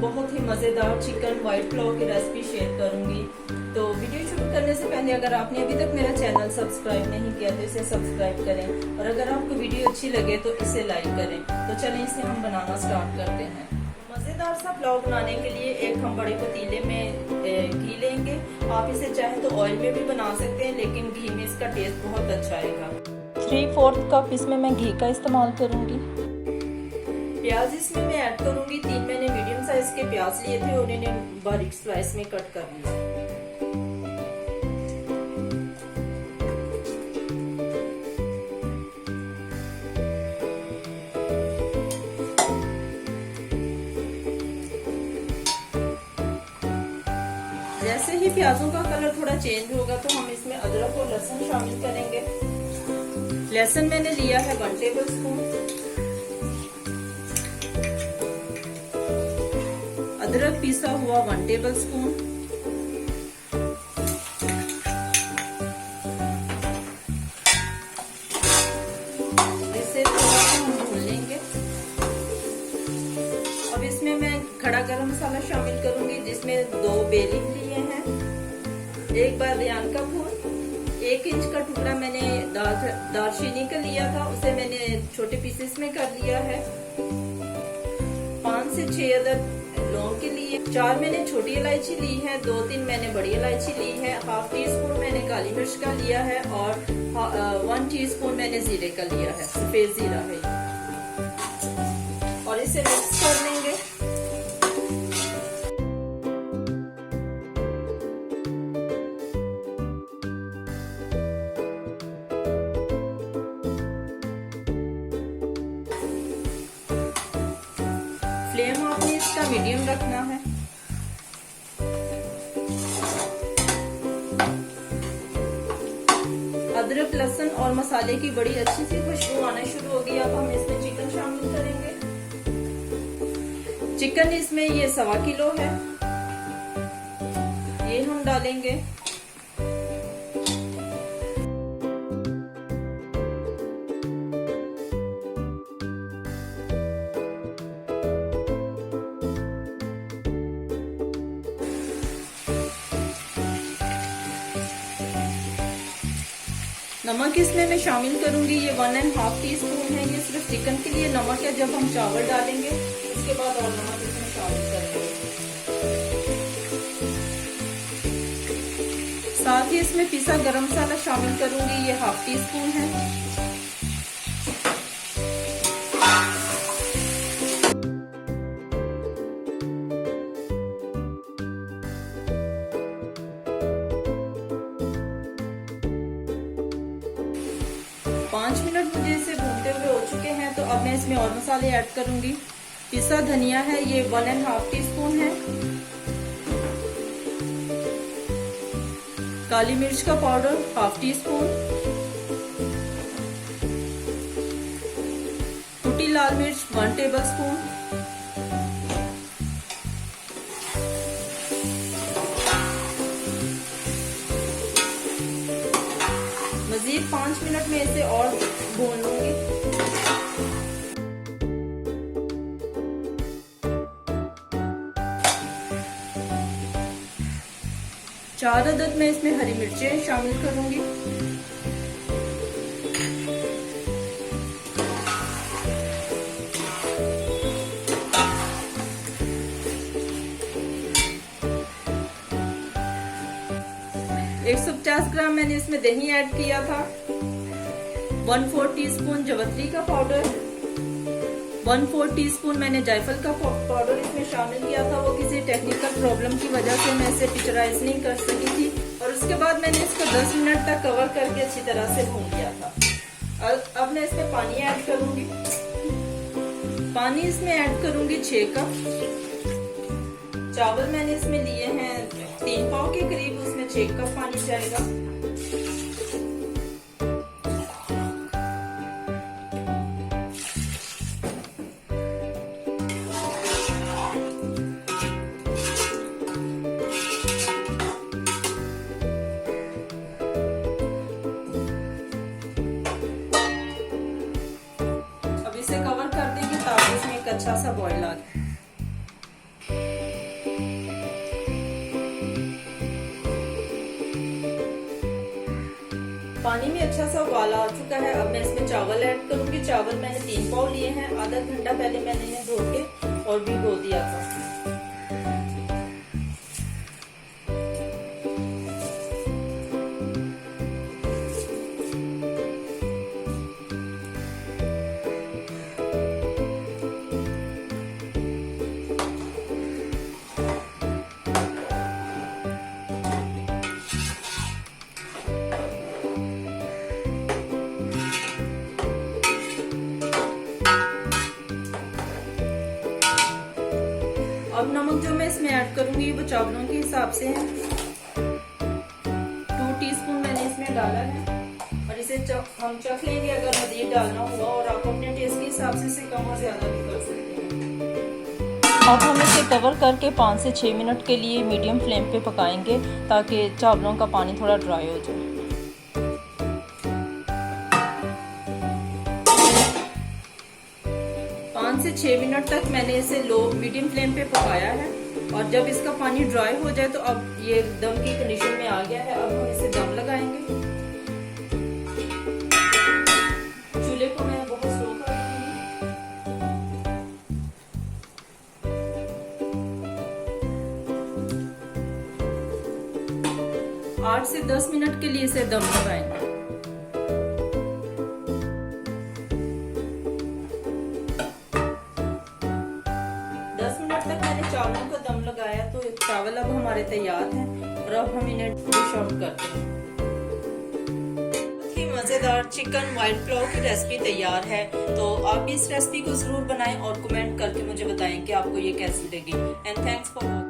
बहुत ही मज़ेदार chicken white pulao की रेसिपी शेयर करूंगी। तो वीडियो शुरू करने से पहले अगर आपने अभी तक मेरा चैनल सब्सक्राइब नहीं किया तो इसे सब्सक्राइब करें और अगर आपको वीडियो अच्छी लगे तो इसे लाइक करें। तो चलिए इसे हम बनाना स्टार्ट करते हैं। मज़ेदार सा पुलाव बनाने के लिए एक हम बड़े पतीले में घी लेंगे। आप इसे चाहे तो ऑयल में भी बना सकते हैं, लेकिन घी में इसका टेस्ट बहुत अच्छा आएगा। 3/4 कप इसमें मैं घी का इस्तेमाल करूंगी। प्याज इसमें मैं ऐड करूंगी। 3 मैंने मीडियम साइज के प्याज लिए थे और इन्हें बारीक स्लाइस में कट कर लिया। जैसे ही प्याजों का कलर थोड़ा चेंज होगा तो हम इसमें अदरक और लहसुन शामिल करेंगे। लहसुन मैंने लिया है 1 टेबल स्पून। अदरक पीसा हुआ 1 टेबल स्पून। इसे थोड़ा सा हम भून लेंगे। अब इसमें मैं खड़ा गरम मसाला शामिल करूंगी, जिसमें 2 बे लीफ लिए हैं, 1 बादियान का फूल, 1 इंच का टुकड़ा मैंने दालचीनी का लिया था, उसे मैंने छोटे पीसेस में कर लिया है। 5 से 6 अदद लौंग के लिए, 4 मैंने छोटी इलायची ली है, 2-3 मैंने बड़ी इलायची ली है, हाफ टी स्पून मैंने काली मिर्च का लिया है और 1 टीस्पून मैंने जीरे का लिया है, सफेद जीरा है। और इसे मिक्स कर लेंगे। फ्लेम आपने इसका मीडियम रखना है। अदरक लहसुन और मसाले की बड़ी अच्छी सी खुशबू आना शुरू हो गई। अब हम इसमें चिकन शामिल करेंगे। चिकन इसमें ये 1.25 किलो है, ये हम डालेंगे। नमक इसमें मैं शामिल करूंगी, ये 1.5 टीस्पून है। ये सिर्फ चिकन के लिए नमक है, जब हम चावल डालेंगे उसके बाद और नमक इसमें शामिल करेंगे। साथ ही इसमें पिसा गरम मसाला शामिल करूंगी, ये 1/2 टीस्पून है। मुझे इसे भूनते हुए हो चुके हैं, तो अब मैं इसमें और मसाले ऐड करूंगी। पिसा धनिया है, ये 1.5 टीस्पून है। काली मिर्च का पाउडर 1/2 टीस्पून। कुटी लाल मिर्च 1 टेबल स्पून। मजीद 5 मिनट में इसे और भून लूंगी। चार अदद में इसमें हरी मिर्चें शामिल करूंगी। एक 150 ग्राम मैंने इसमें दही ऐड किया था। 1/4 टीस्पून जवत्री का पाउडर, 1/4 टीस्पून मैंने जायफल का पाउडर इसमें शामिल किया था। वो किसी टेक्निकल प्रॉब्लम की वजह से मैं इसे पिक्चराइज नहीं कर सकी थी, और उसके बाद मैंने इसको 10 मिनट तक कवर करके अच्छी तरह से भून लिया था। अब मैं इसमें पानी ऐड करूंगी। पानी इसमें ऐड करूंगी 6 कप। चावल मैंने इसमें लिए हैं 3 पाव के करीब, उसमें 6 कप पानी जाएगा। अब इसे कवर कर देंगे ताकि इसमें एक अच्छा सा बॉईल आ जाए। पानी में अच्छा सा उबाल आ चुका है। अब मैं इसमें चावल ऐड करूंगी। चावल मैंने 3 पाव लिए हैं। आधा घंटा पहले मैंने इन्हें धो के और भिगो दिया था। अब नमक जो मैं इसमें ऐड करूंगी वो चावलों के हिसाब से है। 2 टीस्पून मैंने इसमें डाला है और इसे हम चख लेंगे अगर मजीद डालना हुआ, और आप अपने टेस्ट के हिसाब से इसे कम और ज्यादा भी कर सकते हैं। अब हम इसे कवर करके 5 से 6 मिनट के लिए मीडियम फ्लेम पे पकाएंगे ताकि चावलों का पानी थोड़ा ड्राई हो जाए। 5 से 6 मिनट तक मैंने इसे लो मीडियम फ्लेम पे पकाया है, और जब इसका पानी ड्राई हो जाए तो अब ये दम की कंडीशन में आ गया है। अब हम इसे दम लगाएंगे। चूल्हे को मैं बहुत स्लो कर दूंगी। 8 से 10 मिनट के लिए इसे दम लगाएंगे। चावलों का दम लगाया तो चावल अब हमारे तैयार हैं, और अब हम इन्हें डिश आउट करते हैं। बहुत ही मजेदार चिकन व्हाइट पुलाव की रेसिपी तैयार है। तो आप भी इस रेसिपी को जरूर बनाएं और कमेंट करके मुझे बताएं कि आपको ये कैसी लगी। And thanks for watching.